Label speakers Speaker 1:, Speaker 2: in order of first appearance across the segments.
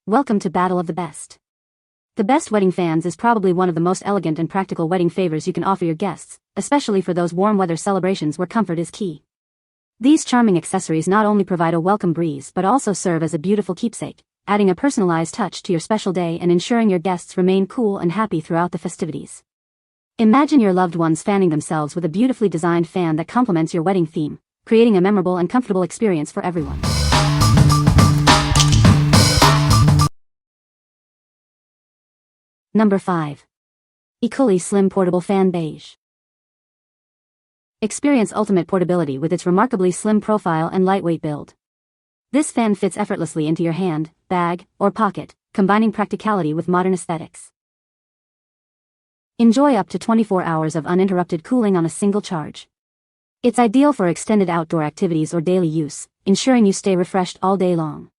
Speaker 1: Welcome to Battle of the Best. The Best Wedding Fans is probably one of the most elegant and practical wedding favors you can offer your guests, especially for those warm weather celebrations where comfort is key. These charming accessories not only provide a welcome breeze but also serve as a beautiful keepsake, adding a personalized touch to your special day and ensuring your guests remain cool and happy throughout the festivities. Imagine your loved ones fanning themselves with a beautifully designed fan that complements your wedding theme, creating a memorable and comfortable experience for everyone. Number 5. Aecooly Slim Portable Fan Beige. Experience ultimate portability with its remarkably slim profile and lightweight build. This fan fits effortlessly into your hand, bag, or pocket, combining practicality with modern aesthetics. Enjoy up to 24 hours of uninterrupted cooling on a single charge. It's ideal for extended outdoor activities or daily use, ensuring you stay refreshed all day long.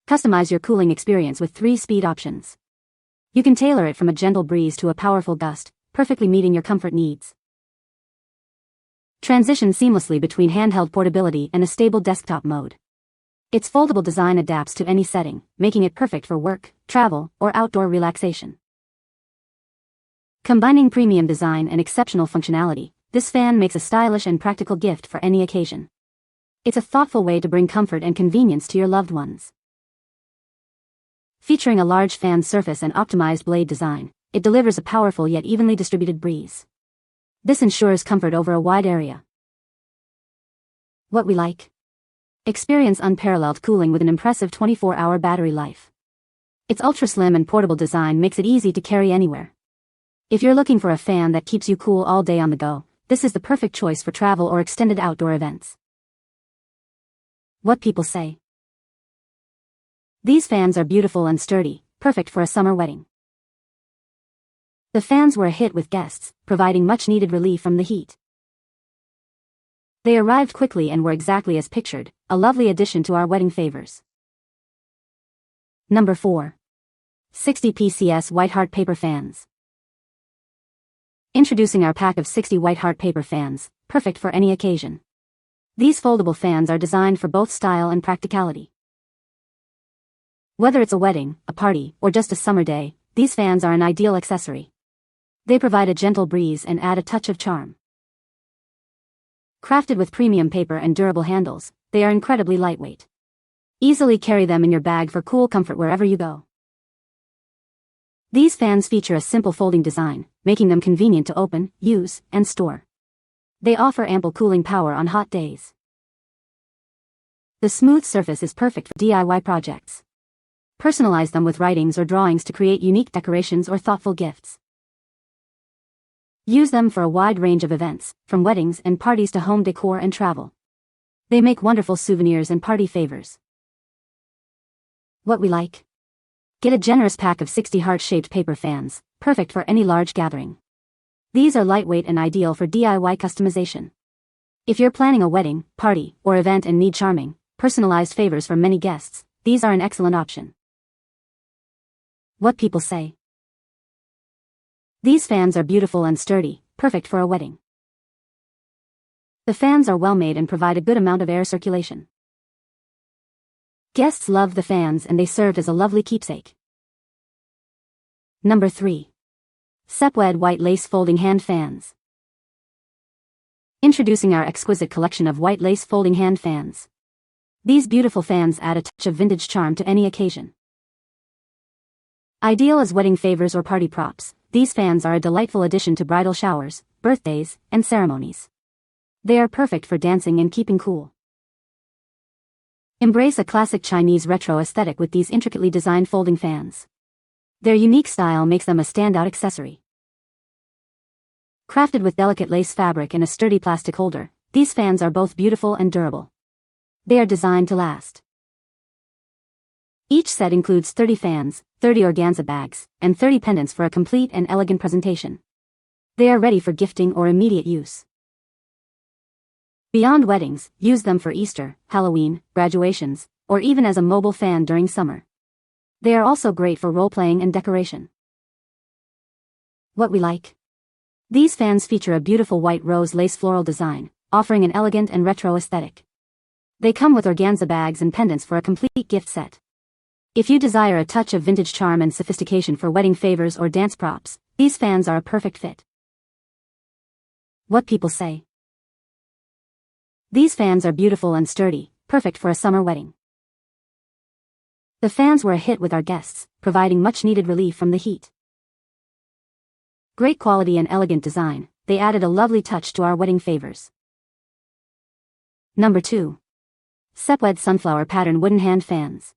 Speaker 1: Customize your cooling experience with 3 speed options. You can tailor it from a gentle breeze to a powerful gust, perfectly meeting your comfort needs. Transition seamlessly between handheld portability and a stable desktop mode. Its foldable design adapts to any setting, making it perfect for work, travel, or outdoor relaxation. Combining premium design and exceptional functionality, this fan makes a stylish and practical gift for any occasion. It's a thoughtful way to bring comfort and convenience to your loved ones. Featuring a large fan surface and optimized blade design, it delivers a powerful yet evenly distributed breeze. This ensures comfort over a wide area. What we like? Experience unparalleled cooling with an impressive 24-hour battery life. Its ultra-slim and portable design makes it easy to carry anywhere. If you're looking for a fan that keeps you cool all day on the go, this is the perfect choice for travel or extended outdoor events. What people say? These fans are beautiful and sturdy, perfect for a summer wedding. The fans were a hit with guests, providing much-needed relief from the heat. They arrived quickly and were exactly as pictured, a lovely addition to our wedding favors. Number 4. 60 PCS White Heart Paper Fans. Introducing our pack of 60 White Heart Paper Fans, perfect for any occasion. These foldable fans are designed for both style and practicality. Whether it's a wedding, a party, or just a summer day, these fans are an ideal accessory. They provide a gentle breeze and add a touch of charm. Crafted with premium paper and durable handles, they are incredibly lightweight. Easily carry them in your bag for cool comfort wherever you go. These fans feature a simple folding design, making them convenient to open, use, and store. They offer ample cooling power on hot days. The smooth surface is perfect for DIY projects. Personalize them with writings or drawings to create unique decorations or thoughtful gifts. Use them for a wide range of events, from weddings and parties to home decor and travel. They make wonderful souvenirs and party favors. What we like? Get a generous pack of 60 heart-shaped paper fans, perfect for any large gathering. These are lightweight and ideal for DIY customization. If you're planning a wedding, party, or event and need charming, personalized favors for many guests, these are an excellent option. What people say? These fans are beautiful and sturdy, perfect for a wedding. The fans are well made and provide a good amount of air circulation. Guests loved the fans and they served as a lovely keepsake. Number 3. Sepwedd White Lace Folding Hand Fans. Introducing our exquisite collection of white lace folding hand fans. These beautiful fans add a touch of vintage charm to any occasion. Ideal as wedding favors or party props, these fans are a delightful addition to bridal showers, birthdays, and ceremonies. They are perfect for dancing and keeping cool. Embrace a classic Chinese retro aesthetic with these intricately designed folding fans. Their unique style makes them a standout accessory. Crafted with delicate lace fabric and a sturdy plastic holder, these fans are both beautiful and durable. They are designed to last. Each set includes 30 fans, 30 organza bags, and 30 pendants for a complete and elegant presentation. They are ready for gifting or immediate use. Beyond weddings, use them for Easter, Halloween, graduations, or even as a mobile fan during summer. They are also great for role-playing and decoration. What we like? These fans feature a beautiful white rose lace floral design, offering an elegant and retro aesthetic. They come with organza bags and pendants for a complete gift set. If you desire a touch of vintage charm and sophistication for wedding favors or dance props, these fans are a perfect fit. What people say. These fans are beautiful and sturdy, perfect for a summer wedding. The fans were a hit with our guests, providing much-needed relief from the heat. Great quality and elegant design, they added a lovely touch to our wedding favors. Number 2. Sepwedd Sunflower Pattern Wooden Hand Fans.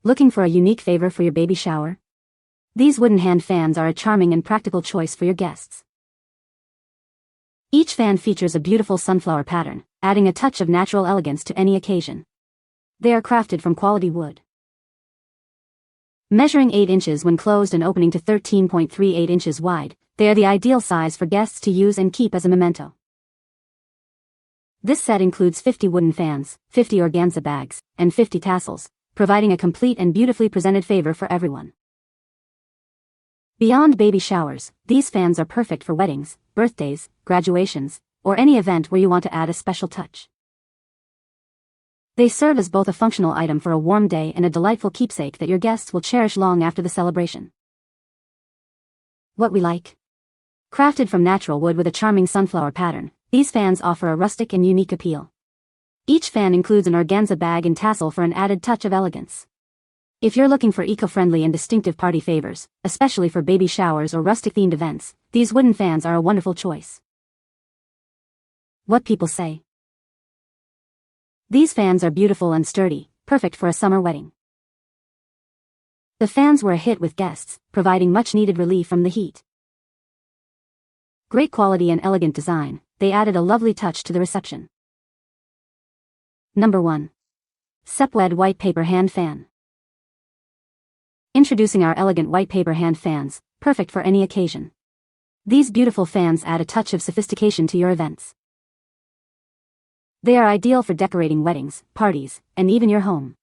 Speaker 1: Looking for a unique favor for your baby shower? These wooden hand fans are a charming and practical choice for your guests. Each fan features a beautiful sunflower pattern, adding a touch of natural elegance to any occasion. They are crafted from quality wood. Measuring 8 inches when closed and opening to 13.38 inches wide, they are the ideal size for guests to use and keep as a memento. This set includes 50 wooden fans, 50 organza bags, and 50 tassels, providing a complete and beautifully presented favor for everyone. Beyond baby showers, these fans are perfect for weddings, birthdays, graduations, or any event where you want to add a special touch. They serve as both a functional item for a warm day and a delightful keepsake that your guests will cherish long after the celebration. What we like. Crafted from natural wood with a charming sunflower pattern, these fans offer a rustic and unique appeal. Each fan includes an organza bag and tassel for an added touch of elegance. If you're looking for eco-friendly and distinctive party favors, especially for baby showers or rustic-themed events, these wooden fans are a wonderful choice. What people say. These fans are beautiful and sturdy, perfect for a summer wedding. The fans were a hit with guests, providing much-needed relief from the heat. Great quality and elegant design, they added a lovely touch to the reception. Number 1. Sepwedd White Paper Hand Fan. Introducing our elegant white paper hand fans, perfect for any occasion. These beautiful fans add a touch of sophistication to your events. They are ideal for decorating weddings, parties, and even your home.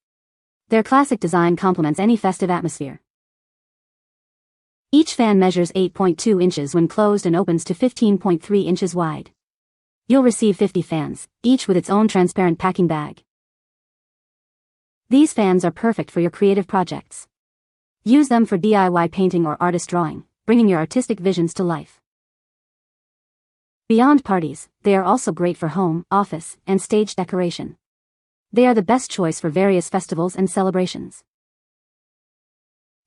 Speaker 1: Their classic design complements any festive atmosphere. Each fan measures 8.2 inches when closed and opens to 15.3 inches wide. You'll receive 50 fans, each with its own transparent packing bag. These fans are perfect for your creative projects. Use them for DIY painting or artist drawing, bringing your artistic visions to life. Beyond parties, they are also great for home, office, and stage decoration. They are the best choice for various festivals and celebrations.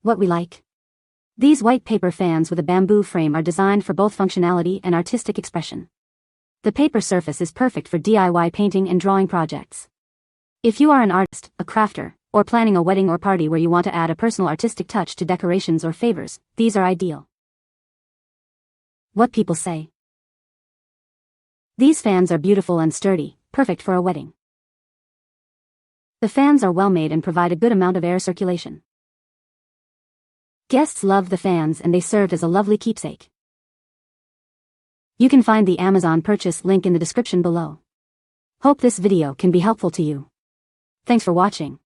Speaker 1: What we like. These white paper fans with a bamboo frame are designed for both functionality and artistic expression. The paper surface is perfect for DIY painting and drawing projects. If you are an artist, a crafter, or planning a wedding or party where you want to add a personal artistic touch to decorations or favors, these are ideal. What people say. These fans are beautiful and sturdy, perfect for a wedding. The fans are well made and provide a good amount of air circulation. Guests loved the fans and they served as a lovely keepsake. You can find the Amazon purchase link in the description below. Hope this video can be helpful to you. Thanks for watching.